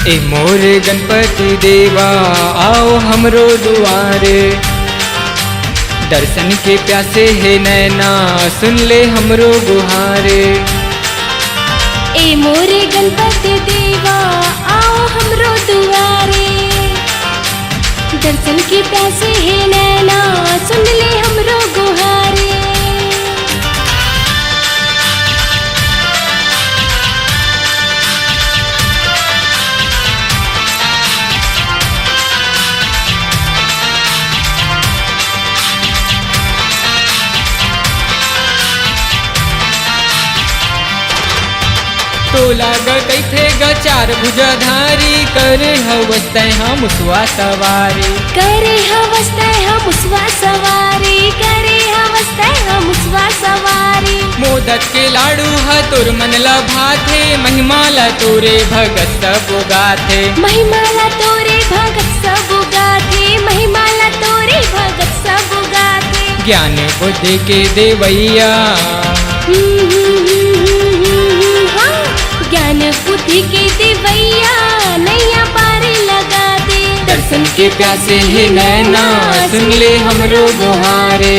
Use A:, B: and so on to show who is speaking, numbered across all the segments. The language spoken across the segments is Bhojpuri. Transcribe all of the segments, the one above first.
A: ए मोर गणपति देवा आओ हमरो दुआरे, दर्शन के प्यासे है नैना सुन ले हमरो गुहारे।
B: ए मोरे गणपति देवा आओ हमरो दुआरे, दर्शन के प्यासे है नैना सुन ले हमरो गुहारे।
A: तो लागत थे चार भुजाधारी, करे हवस्ते हम उसवा सवारी।
B: करे हवस्ते हम उसवा सवारी, करे हवस्ते हम उसवा सवारी।
A: मोदक के लाडू हा तोर मनला भाथे, महिमाला तोरे भगत सब गाथे।
B: महिमाला तोरे भगत सब गाथे, महिमाला तोरे भगत सब गाथे।
A: ज्ञान बुद्धि के देवैया,
B: ज्ञान बुद्धि के देवैया नैया पार लगा दे।
A: दर्शन के प्यासे है नैना सुन ले हमरो गुहारे।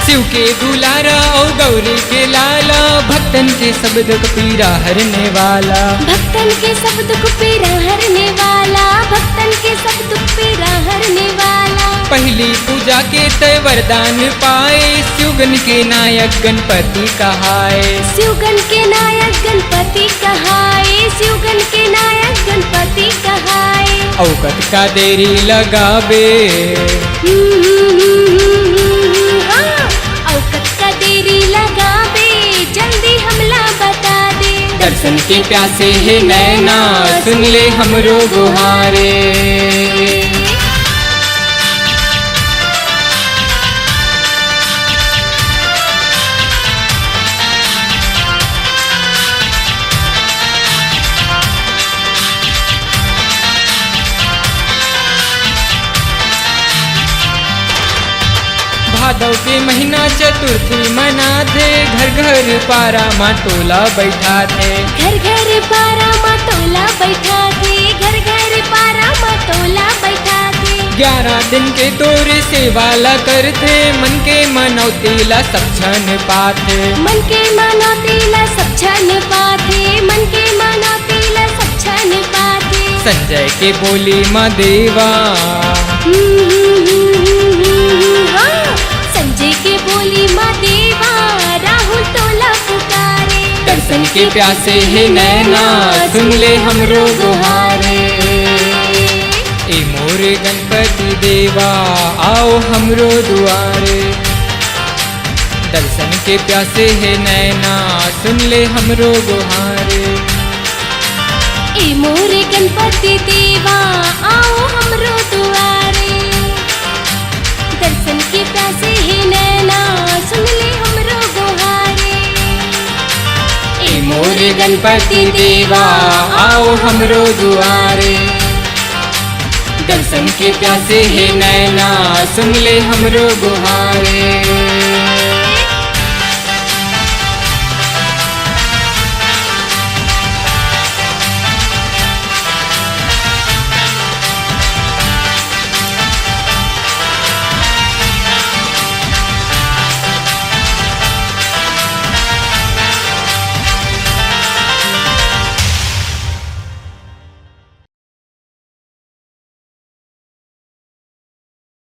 A: शिव के दुलारा और गौरी के लाला, भक्तन के सब दुख पीरा हरने वाला।
B: भक्तन के सब दुख पीरा हरने वाला, भक्तन के सब दुख पीरा हरने वाला।
A: पहली पूजा के तय वरदान पाए, शिवगन के नायक गणपति कहाए।
B: शिवगन के नायक गणपति कहाए, शिवगन के नायक गणपति कहाए।
A: औकत का देरी लगावे, दर्शन के प्यासे है नैना सुन ले हमरो गुहारे। भादव के महीना चतुर्थी मना थे, घर घर पारा माँ टोला बैठा थे।
B: घर घर पारा माँ टोला बैठा थे, घर घर पारा माँ टोला बैठा थे।
A: 11 दिन के तोरे सेवाला करते, मन के मनौतीला सब छन पाथे।
B: मन के मनौतीला सब छन पाथे, मन के मनौतीला सब छन पाथे।
A: संजय के बोली माँ देवा,
B: संजय के बोली माँ देवा राहुल टोला पुकारे।
A: दर्शन के प्यासे है नैना सुन ले हमरो गुहारे। ए मोरे गणपति देवा आओ हमरो दुआरे, दर्शन के प्यासे है नैना सुन ले हमरो गुहारे।
B: ए मोरे गणपति देवा आओ हमरो दुआरे, दर्शन के प्यासे है नैना सुन ले हमरो गुहारे।
A: ए मोरे गणपति देवा आओ हमरो दुआरे, दर्शन के प्यासे है नैना सुन ले हमरो गुहारे।